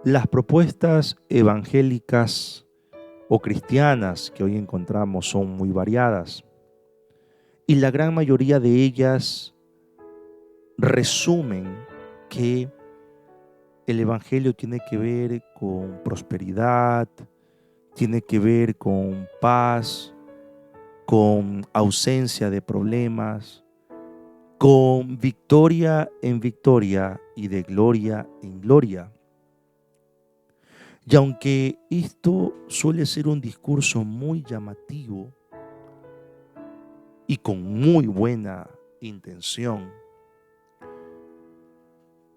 Las propuestas evangélicas o cristianas que hoy encontramos son muy variadas y la gran mayoría de ellas resumen que el evangelio tiene que ver con prosperidad, tiene que ver con paz, con ausencia de problemas, con victoria y de gloria en gloria. Y aunque esto suele ser un discurso muy llamativo y con muy buena intención,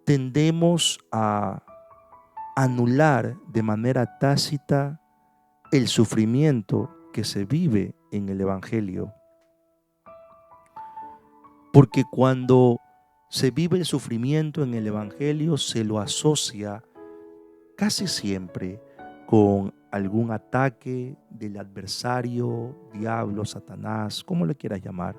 tendemos a anular de manera tácita el sufrimiento que se vive en el Evangelio. Porque cuando se vive el sufrimiento en el Evangelio, se lo asocia casi siempre con algún ataque del adversario, diablo, Satanás, como le quieras llamar,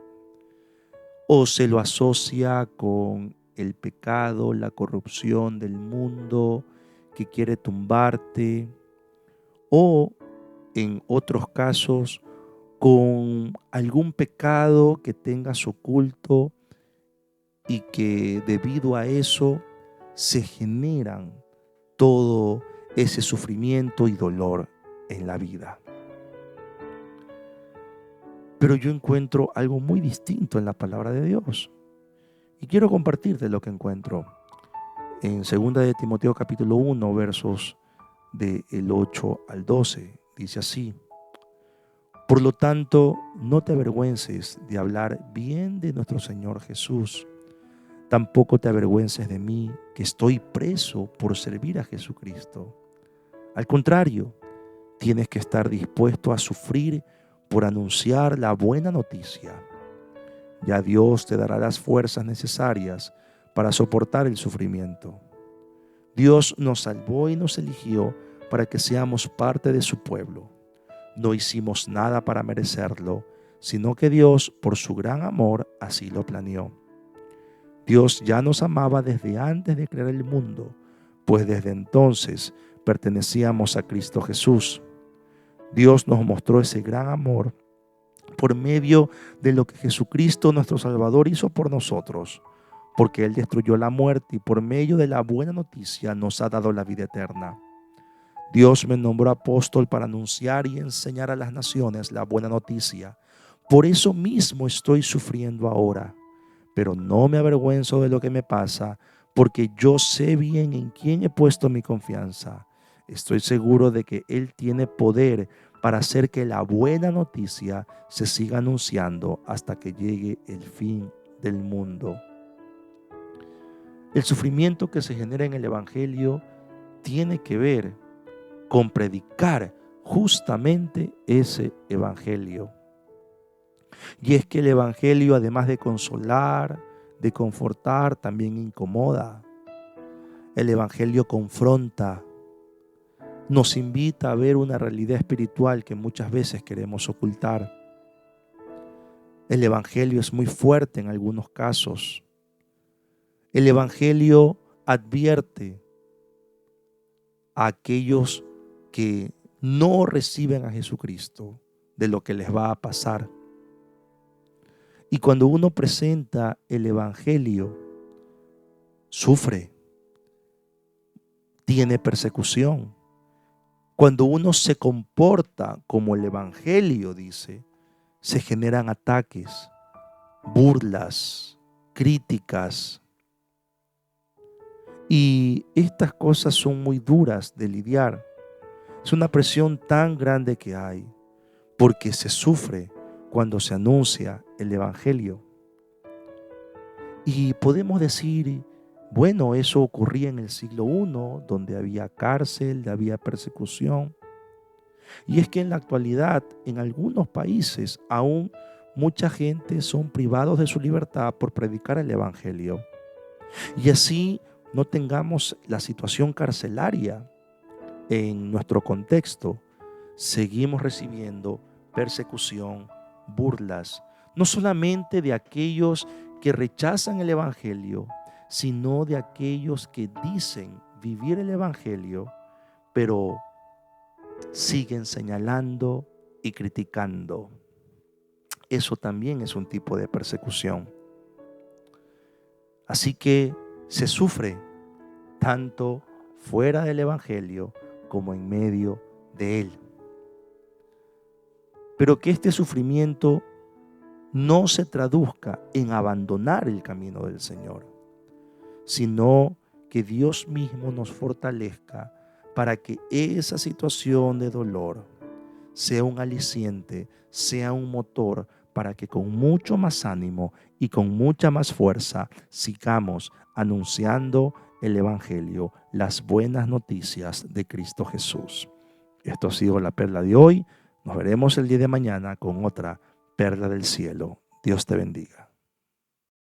o se lo asocia con el pecado, la corrupción del mundo que quiere tumbarte, o en otros casos con algún pecado que tengas oculto y que debido a eso se generan todo ese sufrimiento y dolor en la vida. Pero yo encuentro algo muy distinto en la palabra de Dios y quiero compartirte lo que encuentro en 2 de Timoteo capítulo 1 versos del 8 al 12. Dice así: por lo tanto, no te avergüences de hablar bien de nuestro Señor Jesús. Tampoco te avergüences de mí, que estoy preso por servir a Jesucristo. Al contrario, tienes que estar dispuesto a sufrir por anunciar la buena noticia. Ya Dios te dará las fuerzas necesarias para soportar el sufrimiento. Dios nos salvó y nos eligió para que seamos parte de su pueblo. No hicimos nada para merecerlo, sino que Dios, por su gran amor, así lo planeó. Dios ya nos amaba desde antes de crear el mundo, pues desde entonces pertenecíamos a Cristo Jesús. Dios nos mostró ese gran amor por medio de lo que Jesucristo nuestro Salvador hizo por nosotros, porque Él destruyó la muerte y por medio de la buena noticia nos ha dado la vida eterna. Dios me nombró apóstol para anunciar y enseñar a las naciones la buena noticia. Por eso mismo estoy sufriendo ahora, pero no me avergüenzo de lo que me pasa, porque yo sé bien en quién he puesto mi confianza. Estoy seguro de que Él tiene poder para hacer que la buena noticia se siga anunciando hasta que llegue el fin del mundo. El sufrimiento que se genera en el Evangelio tiene que ver con predicar justamente ese Evangelio. Y es que el Evangelio, además de consolar, de confortar, también incomoda. El Evangelio confronta, nos invita a ver una realidad espiritual que muchas veces queremos ocultar. El Evangelio es muy fuerte en algunos casos. El Evangelio advierte a aquellos que no reciben a Jesucristo de lo que les va a pasar. Y cuando uno presenta el Evangelio, sufre, tiene persecución. Cuando uno se comporta como el Evangelio dice, se generan ataques, burlas, críticas. Y estas cosas son muy duras de lidiar. Es una presión tan grande que hay, porque se sufre cuando se anuncia el Evangelio. Y podemos decir, bueno, eso ocurría en el siglo I, donde había cárcel, había persecución. Y es que en la actualidad, en algunos países, aún mucha gente son privados de su libertad por predicar el Evangelio. Y así no tengamos la situación carcelaria en nuestro contexto, seguimos recibiendo persecución, burlas, no solamente de aquellos que rechazan el Evangelio, sino de aquellos que dicen vivir el Evangelio, pero siguen señalando y criticando. Eso también es un tipo de persecución. Así que se sufre tanto fuera del Evangelio como en medio de él. Pero que este sufrimiento no se traduzca en abandonar el camino del Señor, sino que Dios mismo nos fortalezca para que esa situación de dolor sea un aliciente, sea un motor para que con mucho más ánimo y con mucha más fuerza sigamos anunciando el Evangelio, las buenas noticias de Cristo Jesús. Esto ha sido la perla de hoy. Nos veremos el día de mañana con otra perla del cielo. Dios te bendiga.